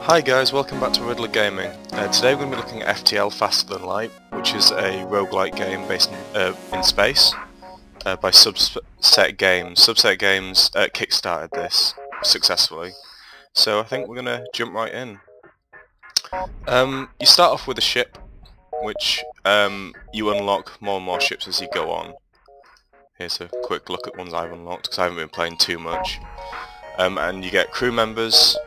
Hi guys, welcome back to Riddler Gaming. Today we're going to be looking at FTL Faster Than Light, which is a roguelike game based in space by Subset Games. Subset Games kickstarted this successfully, so I think we're going to jump right in. You start off with a ship, which you unlock more and more ships as you go on. Here's a quick look at ones I've unlocked, because I haven't been playing too much. And you get crew members,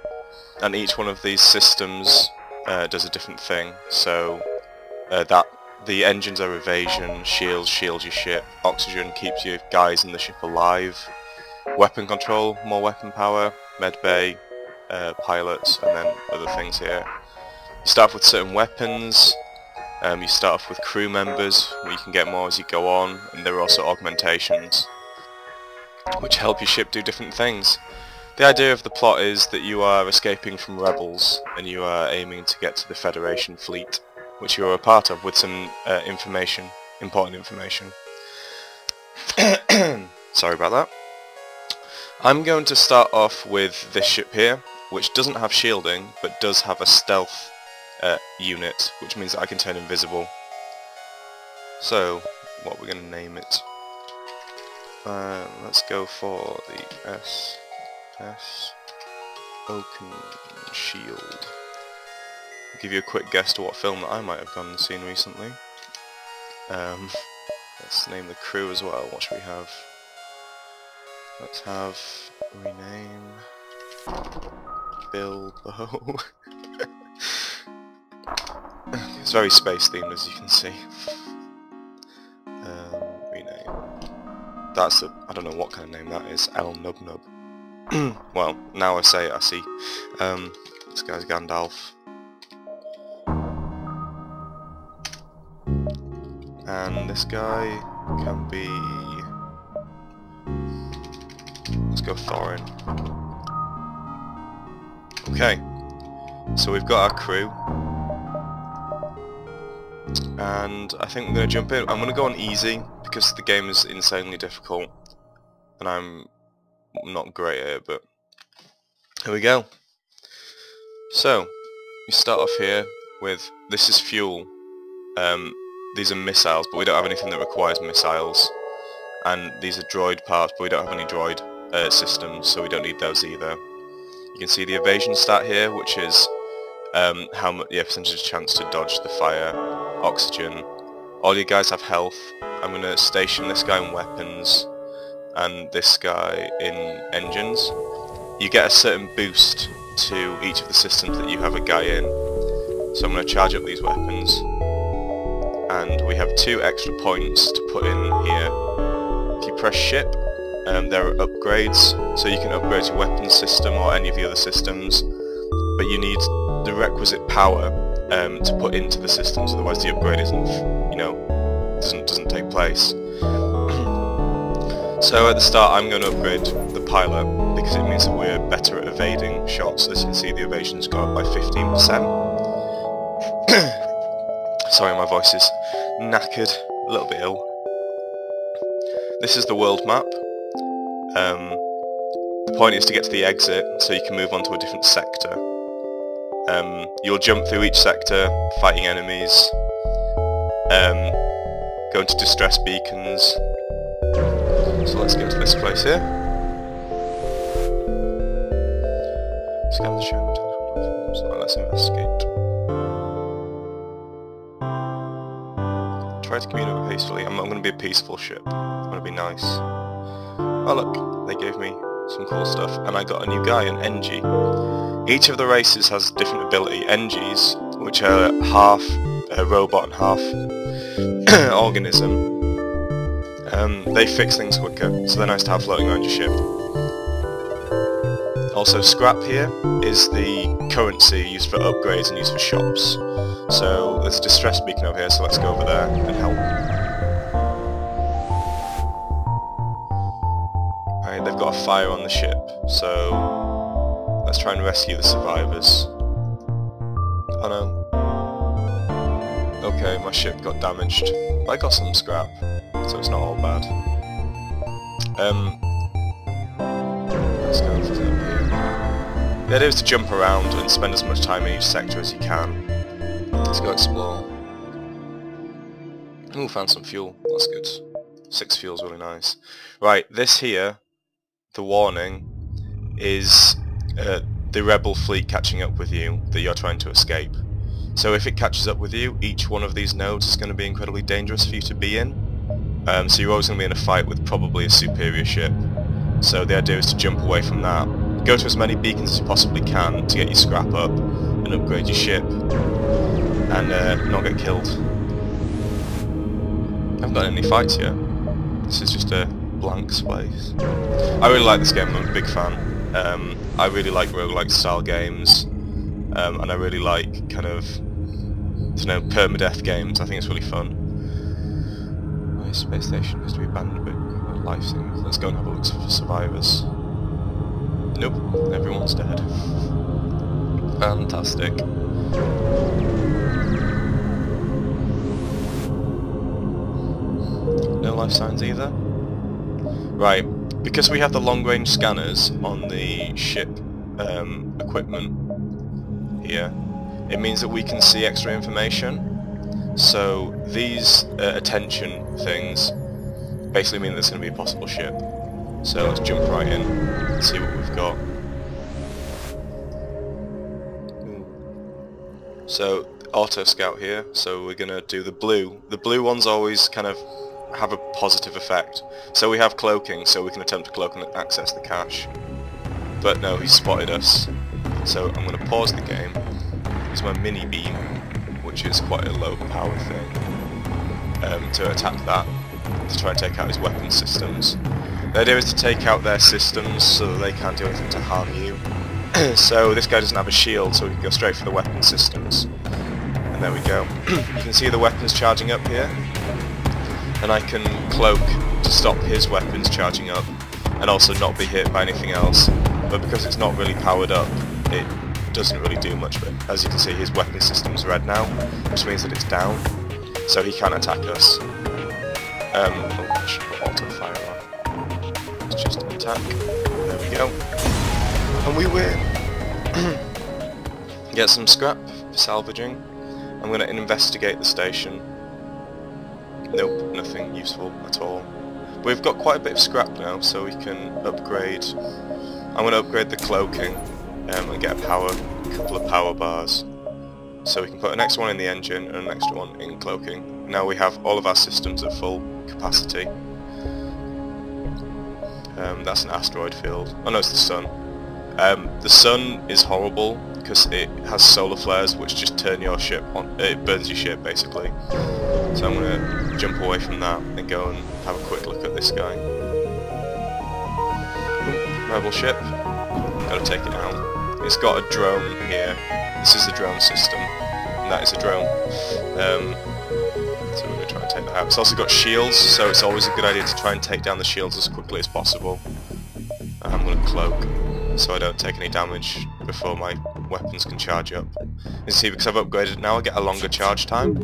and each one of these systems does a different thing. So the engines are evasion, shields your ship, oxygen keeps your guys in the ship alive, weapon control, more weapon power, medbay, pilots, and then other things here. You start off with certain weapons, you start off with crew members, where you can get more as you go on, and there are also augmentations, which help your ship do different things. The idea of the plot is that you are escaping from rebels and you are aiming to get to the Federation fleet, which you are a part of, with some important information. Sorry about that. I'm going to start off with this ship here, which doesn't have shielding, but does have a stealth unit, which means that I can turn invisible. So, what we're going to name it? Let's go for the SS Oakenshield. I'll give you a quick guess to what film that I might have gone and seen recently. Let's name the crew as well. What should we have? Let's have rename Bilbo. It's very space themed, as you can see. Rename. That's I don't know what kind of name that is. El Nub Nub. Well, now I say it, I see. This guy's Gandalf. And this guy can be... let's go Thorin. Okay, so we've got our crew. And I think we're going to jump in. I'm going to go on easy, because the game is insanely difficult. And I'm not great at it, but here we go. So, you start off here with, this is fuel. These are missiles, but we don't have anything that requires missiles. And these are droid parts, but we don't have any droid systems, so we don't need those either. You can see the evasion stat here, which is how much, percentage chance to dodge the fire, oxygen. All you guys have health. I'm going to station this guy in weapons, and this guy in engines. You get a certain boost to each of the systems that you have a guy in. So I'm going to charge up these weapons, and we have 2 extra points to put in here. If you press ship, there are upgrades, so you can upgrade your weapons system or any of the other systems, but you need the requisite power to put into the systems, otherwise the upgrade isn't, doesn't take place. So at the start I'm going to upgrade the pilot, because it means that we're better at evading shots. As you can see, the evasion's gone up by 15%. Sorry, my voice is knackered, a little bit ill. This is the world map. The point is to get to the exit, so you can move on to a different sector. You'll jump through each sector, fighting enemies, go into distress beacons. So let's get to this place here. Scan the show. So let's investigate. Try to communicate peacefully. I'm not going to be a peaceful ship. I'm going to be nice. Oh look, they gave me some cool stuff, and I got a new guy, an NG. Each of the races has different ability. NGs, which are half robot and half organism. They fix things quicker, so they're nice to have floating around your ship. Also, scrap here is the currency used for upgrades and used for shops. So there's a distress beacon over here, so let's go over there and help. Alright, they've got a fire on the ship, so let's try and rescue the survivors. Oh no. Okay, my ship got damaged, but I got some scrap, so it's not all bad. Let's go over here. The idea is to jump around and spend as much time in each sector as you can. Let's go explore. Ooh, found some fuel. That's good. 6 fuel's really nice. Right, this here, the warning, is the rebel fleet catching up with you that you're trying to escape. So if it catches up with you, each one of these nodes is going to be incredibly dangerous for you to be in. So you're always going to be in a fight with probably a superior ship. So the idea is to jump away from that. Go to as many beacons as you possibly can to get your scrap up and upgrade your ship and not get killed. I haven't got any fights yet. This is just a blank space. I really like this game, I'm a big fan. I really like roguelike style games, and I really like kind of, permadeath games. I think it's really fun. My space station has to be abandoned, but life saving. Let's go and have a look for survivors. Nope, everyone's dead. Fantastic. No life signs either. Right, because we have the long-range scanners on the ship equipment here, it means that we can see extra information. So these attention things basically mean there's going to be a possible ship. So let's jump right in and see what we've got. So auto scout here, so we're going to do the blue. The blue ones always kind of have a positive effect. So we have cloaking, so we can attempt to cloak and access the cache. But no, he spotted us. So I'm going to pause the game, use my mini beam, which is quite a low power thing, to attack that, to try and take out his weapon systems. The idea is to take out their systems so that they can't do anything to harm you. So this guy doesn't have a shield, so we can go straight for the weapon systems. And there we go. You can see the weapons charging up here. And I can cloak to stop his weapons charging up and also not be hit by anything else. But because it's not really powered up, it doesn't really do much. But as you can see, his weapon system's red now, which means that it's down, so he can't attack us. I should put auto fire on. Let's just attack. There we go. And we win! Get some scrap for salvaging. I'm going to investigate the station. Nope, nothing useful at all. We've got quite a bit of scrap now, so we can upgrade. I'm going to upgrade the cloaking and get a couple of power bars. So we can put an extra one in the engine and an extra one in cloaking. Now we have all of our systems at full capacity. That's an asteroid field. Oh no, it's the sun. The sun is horrible because it has solar flares which just turn your ship on. It burns your ship basically. So I'm going to jump away from that and go and have a quick look at this guy. Rebel ship. Gotta take it out. It's got a drone here. This is the drone system, and that is a drone. So we're going to try and take that out. It's also got shields, so it's always a good idea to try and take down the shields as quickly as possible. I'm going to cloak, so I don't take any damage before my weapons can charge up. You see, because I've upgraded it now, I get a longer charge time.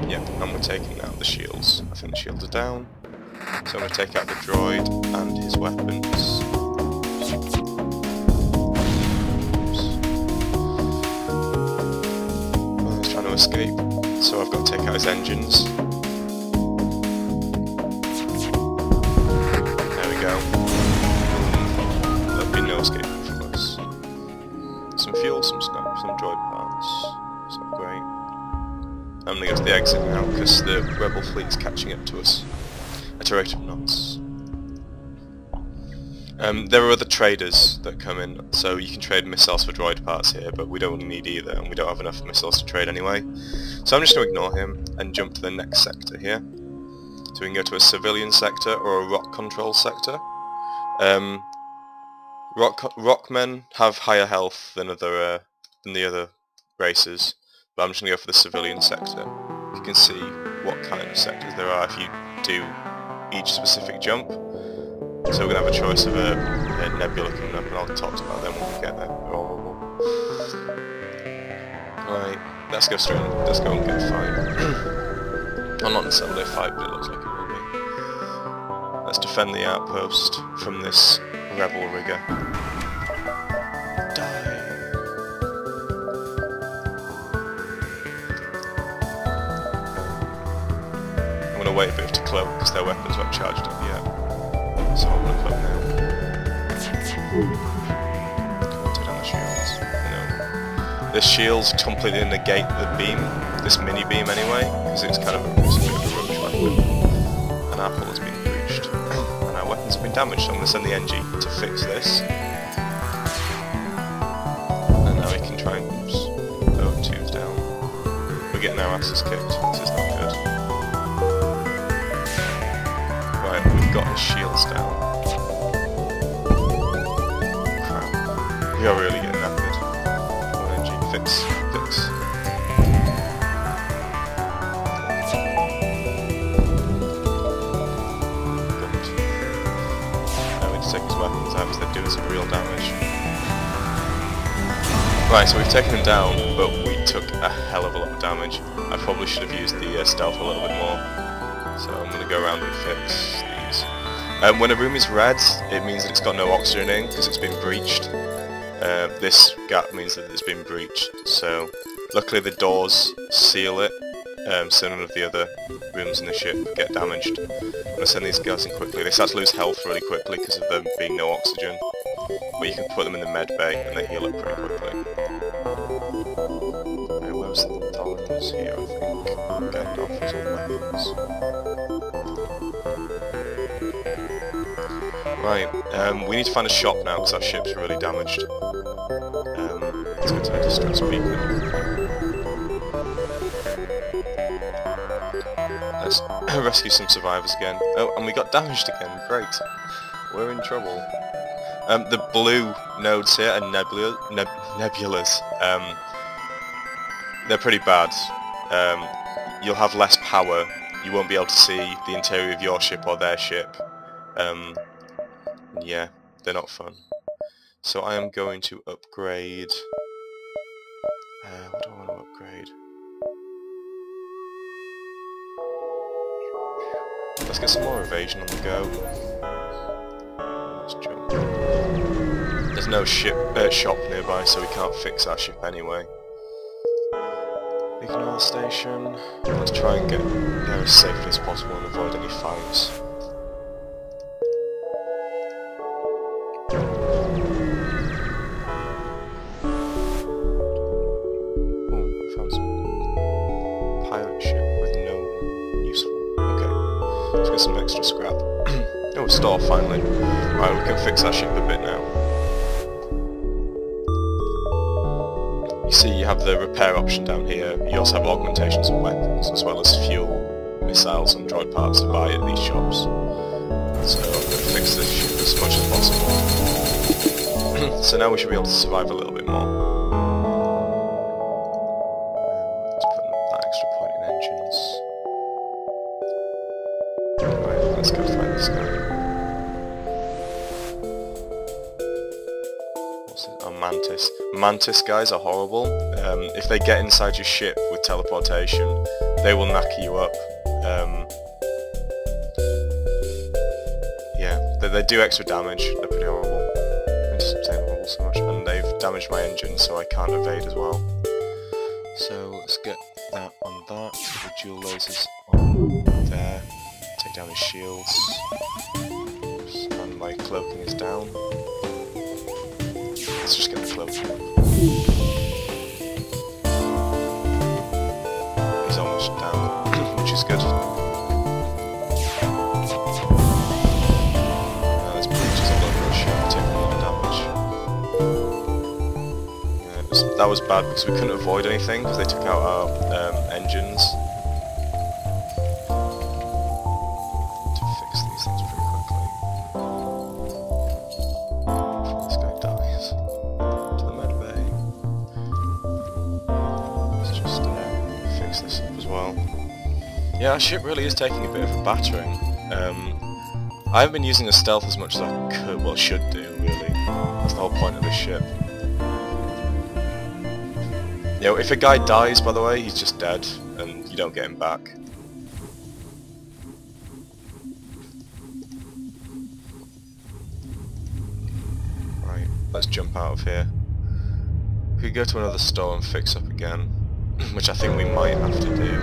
Yeah, and we're taking out the shields. I think the shields are down. So I'm going to take out the droid and his weapons. He's trying to escape, so I've got to take out his engines. There we go. There'll be no escaping from us. Some fuel, some scrap, some droid parts. It's not great. I'm going to go to the exit now because the rebel fleet is catching up to us at a rate of knots. There are other traders that come in, so you can trade missiles for droid parts here, but we don't really need either, and we don't have enough missiles to trade anyway. So I'm just going to ignore him and jump to the next sector here. So we can go to a civilian sector or a rock control sector. Rockmen have higher health than the other races, but I'm just going to go for the civilian sector. You can see what kind of sectors there are if you do each specific jump. So we're going to have a choice of a nebula coming up, and I'll talk about them when we get there. Oh. Right, let's go straight. Let's go and get a fight. Well, not necessarily a fight, but it looks like it will be. Let's defend the outpost from this rebel rigger. Die. going to wait a bit to cloak because their weapons weren't charged up yet. So I'm going to cloak now. Take down the shields. No. This shield's completely negate the beam, this mini beam anyway, because it's kind of a bit of a rubbish weapon. And our hull has been breached. And our weapons have been damaged, so I'm going to send the NG to fix this. And now we can try and... Oh, two's down. We're getting our asses kicked. This is not good. Right, we've got his shields down. Crap. We are really getting knackered. Come on, NG, fix. Good. Now we need to take his weapons out because they're doing some real damage. Right, so we've taken him down, but we took a hell of a lot of damage. I probably should have used the stealth a little bit more. So I'm going to go around and fix these. When a room is red, it means that it's got no oxygen in because it's been breached. This gap means that it's been breached. So luckily the doors seal it, so none of the other rooms in the ship get damaged. I'm going to send these guys in quickly. They start to lose health really quickly because of them being no oxygen. But you can put them in the med bay and they heal up pretty quickly. Right, where's the Thorns here, I think. Gandalf has all weapons. Right, we need to find a shop now because our ship's really damaged. Let's go to the distress beacon. Let's rescue some survivors again. Oh, and we got damaged again, great. We're in trouble. The blue nodes here are nebulas. They're pretty bad. You'll have less power. You won't be able to see the interior of your ship or their ship. Yeah, they're not fun. So I am going to upgrade... what do I want to upgrade? Let's get some more evasion on the go. Let's jump. There's no shop nearby, so we can't fix our ship anyway. Ignore station. Let's try and get there as safely as possible and avoid any fights. Some extra scrap. Oh, store finally. Right, we can fix our ship a bit now. You see you have the repair option down here. You also have augmentations and weapons, as well as fuel, missiles and droid parts to buy at these shops. So I'm going to fix this ship as much as possible. So now we should be able to survive a little bit more. Let's put that extra point in engines. Let's go find this guy. What's it? Oh, Mantis. Mantis guys are horrible. If they get inside your ship with teleportation, they will knock you up. Yeah, they do extra damage. They're pretty horrible. I'm just saying horrible so much. And they've damaged my engine, so I can't evade as well. So let's get that on that. The dual lasers on there. Take down his shields, and my cloaking is down. Let's just get the cloaking up. He's almost down, which is good. There's breaches all over the ship, taking a lot of damage. Yeah, that was bad because we couldn't avoid anything because they took out our engines. Yeah, our ship really is taking a bit of a battering. I haven't been using the stealth as much as I could, well, should do, really. That's the whole point of this ship. You know, if a guy dies, by the way, he's just dead, and you don't get him back. Right, let's jump out of here. We could go to another store and fix up again, which I think we might have to do.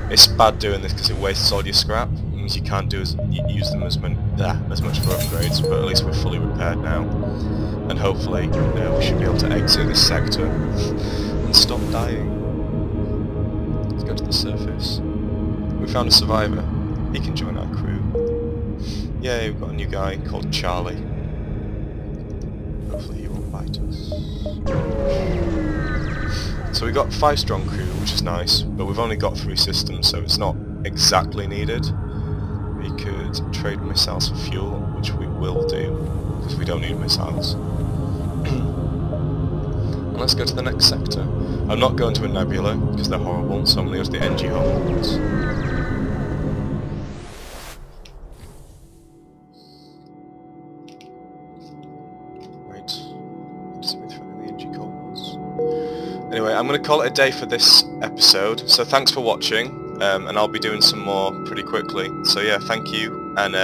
It's bad doing this because it wastes all your scrap. It means you can't use them as much for upgrades, but at least we're fully repaired now. And hopefully we should be able to exit this sector and stop dying. Let's go to the surface. We found a survivor. He can join our crew. Yay, we've got a new guy called Charlie. Hopefully he won't bite us. So we got 5 strong crew, which is nice, but we've only got 3 systems, so it's not exactly needed. We could trade missiles for fuel, which we will do, because we don't need missiles. And let's go to the next sector. I'm not going to a nebula, because they're horrible, so I'm going to go to the NG holes. Anyway, I'm going to call it a day for this episode, so thanks for watching, and I'll be doing some more pretty quickly. So yeah, thank you, and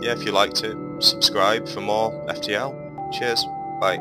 yeah, if you liked it, subscribe for more FTL. Cheers, bye.